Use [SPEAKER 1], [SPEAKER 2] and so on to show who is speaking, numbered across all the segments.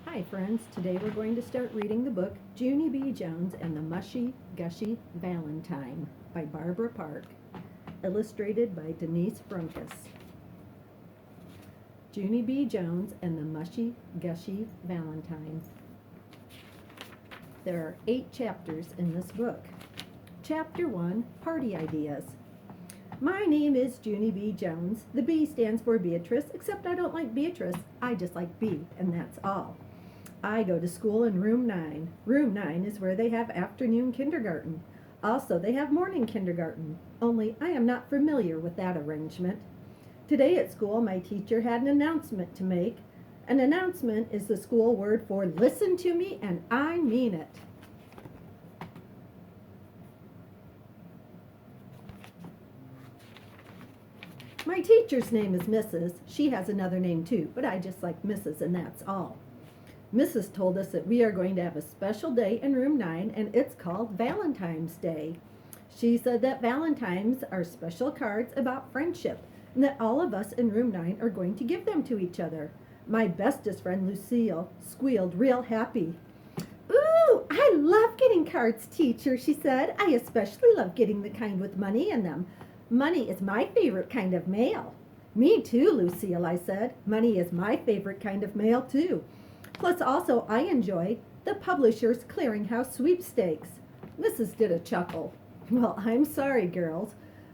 [SPEAKER 1] Hi friends, today we're going to start reading the book Junie B. Jones and the Mushy, Gushy Valentime by Barbara Park, illustrated by Denise Brunkus. Junie B. Jones and the Mushy, Gushy Valentime. There are 8 chapters in this book. Chapter 1, Party Ideas. My name is Junie B. Jones. The B stands for Beatrice, except I don't like Beatrice. I just like B, and that's all. I go to school in room 9. Room 9 is where they have afternoon kindergarten. Also, they have morning kindergarten, only I am not familiar with that arrangement. Today at school, my teacher had an announcement to make. An announcement is the school word for listen to me, and I mean it. My teacher's name is Mrs. She has another name too, but I just like Mrs. and that's all. Mrs. told us that we are going to have a special day in room 9 and it's called Valentine's Day. She said that Valentines are special cards about friendship and that all of us in room 9 are going to give them to each other. My bestest friend Lucille squealed real happy. Ooh, I love getting cards, teacher, she said. I especially love getting the kind with money in them. Money is my favorite kind of mail. Me too, Lucille, I said. Money is my favorite kind of mail too. Plus also I enjoy the Publishers Clearinghouse sweepstakes. Mrs. did a chuckle. Well, I'm sorry, girls,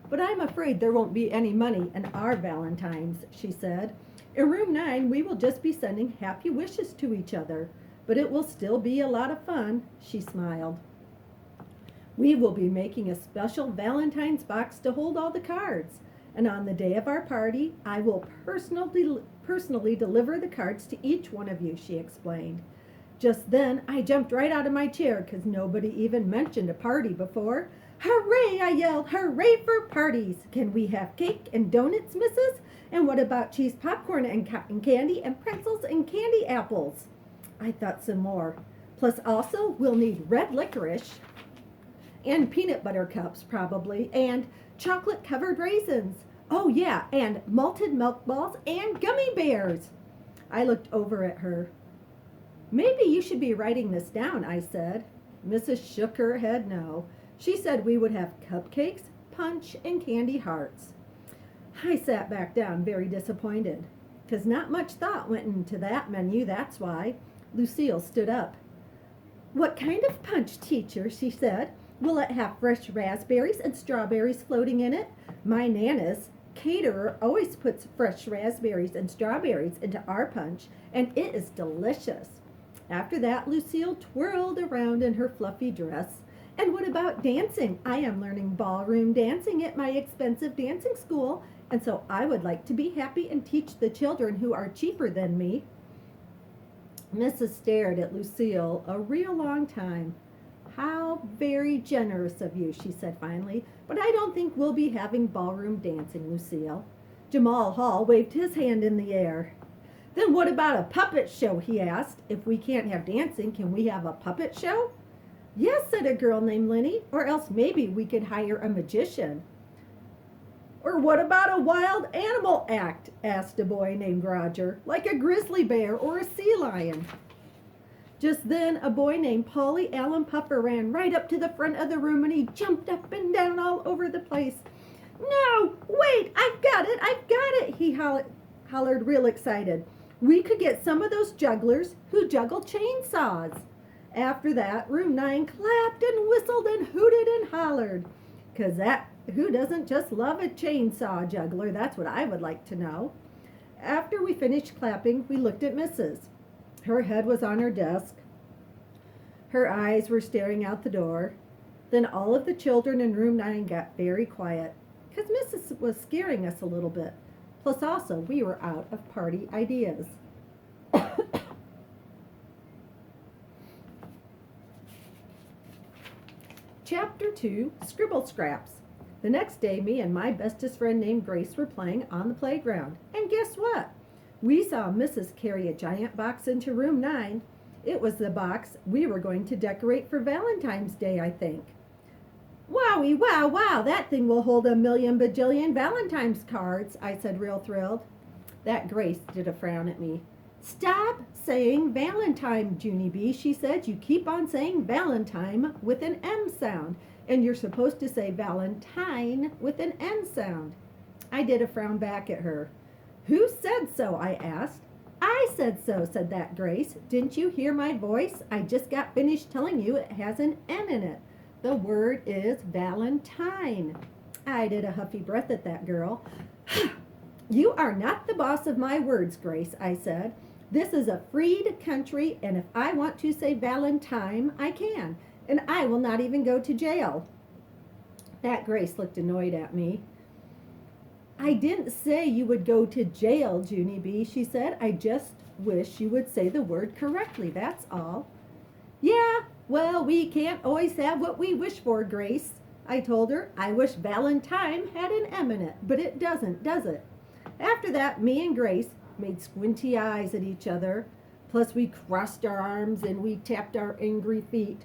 [SPEAKER 1] but I'm afraid there won't be any money in our Valentines, she said. In room 9, we will just be sending happy wishes to each other, but it will still be a lot of fun, she smiled. We will be making a special Valentine's box to hold all the cards, and on the day of our party, I will personally deliver the cards to each one of you, she explained. Just then, I jumped right out of my chair because nobody even mentioned a party before. Hooray, I yelled, hooray for parties! Can we have cake and donuts, missus? And what about cheese popcorn and cotton candy and pretzels and candy apples? I thought some more. Plus also, we'll need red licorice and peanut butter cups probably, and chocolate-covered raisins. Oh yeah, and malted milk balls and gummy bears. I looked over at her. Maybe you should be writing this down, I said. Mrs. shook her head no. She said we would have cupcakes, punch, and candy hearts. I sat back down very disappointed, because not much thought went into that menu, that's why. Lucille stood up. What kind of punch, teacher? She said. Will it have fresh raspberries and strawberries floating in it? My Nana's caterer always puts fresh raspberries and strawberries into our punch, and it is delicious. After that, Lucille twirled around in her fluffy dress. And what about dancing? I am learning ballroom dancing at my expensive dancing school, and so I would like to be happy and teach the children who are cheaper than me. Mrs. stared at Lucille a real long time. How very generous of you, she said finally, but I don't think we'll be having ballroom dancing, Lucille. Jamal Hall waved his hand in the air. Then what about a puppet show, he asked. If we can't have dancing, can we have a puppet show? Yes, said a girl named Lenny, or else maybe we could hire a magician. Or what about a wild animal act, asked a boy named Roger, like a grizzly bear or a sea lion. Just then, a boy named Polly Allen Puffer ran right up to the front of the room and he jumped up and down all over the place. No, wait, I've got it, he hollered real excited. We could get some of those jugglers who juggle chainsaws. After that, room 9 clapped and whistled and hooted and hollered. 'Cause who doesn't just love a chainsaw juggler? That's what I would like to know. After we finished clapping, we looked at Mrs. Her head was on her desk. Her eyes were staring out the door. Then all of the children in room 9 got very quiet, because Mrs. was scaring us a little bit. Plus also, we were out of party ideas. Chapter 2, Scribble Scraps. The next day, me and my bestest friend named Grace were playing on the playground. And guess what? We saw Mrs. carry a giant box into room 9. It was the box we were going to decorate for Valentine's Day, I think. Wowie, wow, wow, that thing will hold a million bajillion Valentine's cards, I said real thrilled. That Grace did a frown at me. Stop saying Valentime, Junie B, she said. You keep on saying Valentime with an M sound, and you're supposed to say Valentine with an N sound. I did a frown back at her. Who said so? I asked. I said so, said that Grace. Didn't you hear my voice? I just got finished telling you it has an N in it. The word is Valentine. I did a huffy breath at that girl. You are not the boss of my words, Grace, I said. This is a freed country, and if I want to say Valentine, I can, and I will not even go to jail. That Grace looked annoyed at me. I didn't say you would go to jail, Junie B, she said. I just wish you would say the word correctly, that's all. Yeah, well, we can't always have what we wish for, Grace, I told her. I wish Valentine had an M in it, but it doesn't, does it? After that, me and Grace made squinty eyes at each other, plus we crossed our arms and we tapped our angry feet.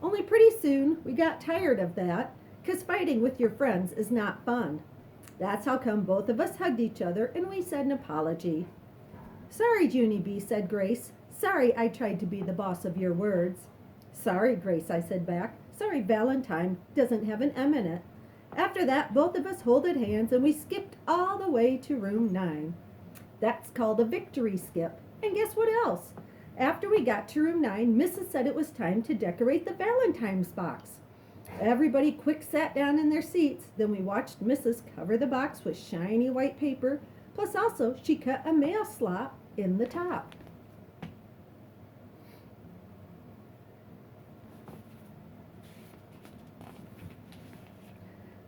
[SPEAKER 1] Only pretty soon we got tired of that, 'cause fighting with your friends is not fun. That's how come both of us hugged each other and we said an apology. Sorry, Junie B, said Grace. Sorry I tried to be the boss of your words. Sorry, Grace, I said back. Sorry Valentine doesn't have an M in it. After that, both of us holded hands and we skipped all the way to room 9. That's called a victory skip. And guess what else? After we got to room 9, Mrs. said it was time to decorate the Valentine's box. Everybody quick sat down in their seats. Then we watched Mrs. cover the box with shiny white paper. Plus also, she cut a mail slot in the top.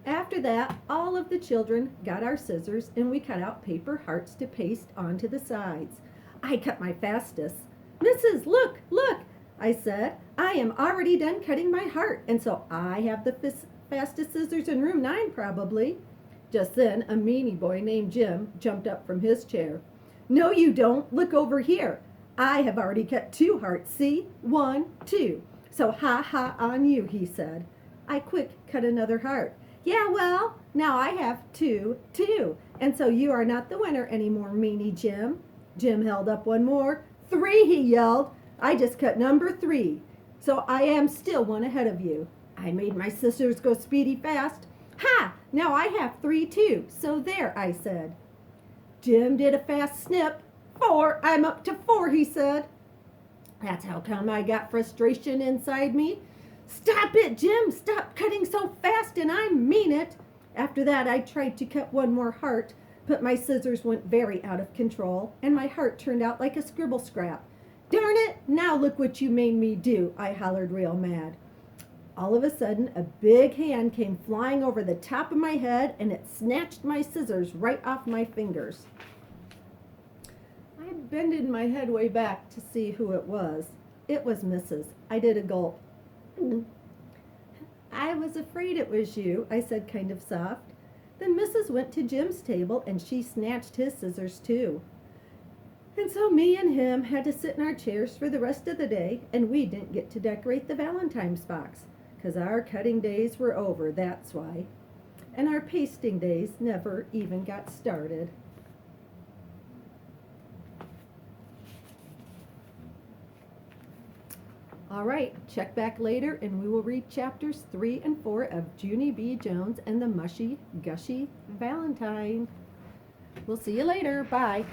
[SPEAKER 1] After that, all of the children got our scissors and we cut out paper hearts to paste onto the sides. I cut my fastest. Mrs., look, look, I said. I am already done cutting my heart, and so I have the fastest scissors in room 9 probably. Just then, a meanie boy named Jim jumped up from his chair. No, you don't. Look over here. I have already cut 2 hearts, see? 1, 2. So ha ha on you, he said. I quick cut another heart. Yeah, well, now I have 2, too. And so you are not the winner anymore, meanie Jim. Jim held up one more. 3, he yelled. I just cut number 3. So I am still 1 ahead of you. I made my scissors go speedy fast. Ha! Now I have 3 too. So there, I said. Jim did a fast snip. 4, I'm up to 4, he said. That's how come I got frustration inside me. Stop it, Jim! Stop cutting so fast, and I mean it! After that, I tried to cut 1 more heart, but my scissors went very out of control, and my heart turned out like a scribble scrap. Darn it! Now look what you made me do, I hollered real mad. All of a sudden, a big hand came flying over the top of my head, and it snatched my scissors right off my fingers. I bended my head way back to see who it was. It was Mrs. I did a gulp. I was afraid it was you, I said kind of soft. Then Mrs. went to Jim's table and she snatched his scissors too. And so me and him had to sit in our chairs for the rest of the day, and we didn't get to decorate the Valentine's box, 'cause our cutting days were over, that's why. And our pasting days never even got started. All right, check back later and we will read chapters 3 and 4 of Junie B. Jones and the Mushy, Gushy Valentine. We'll see you later. Bye.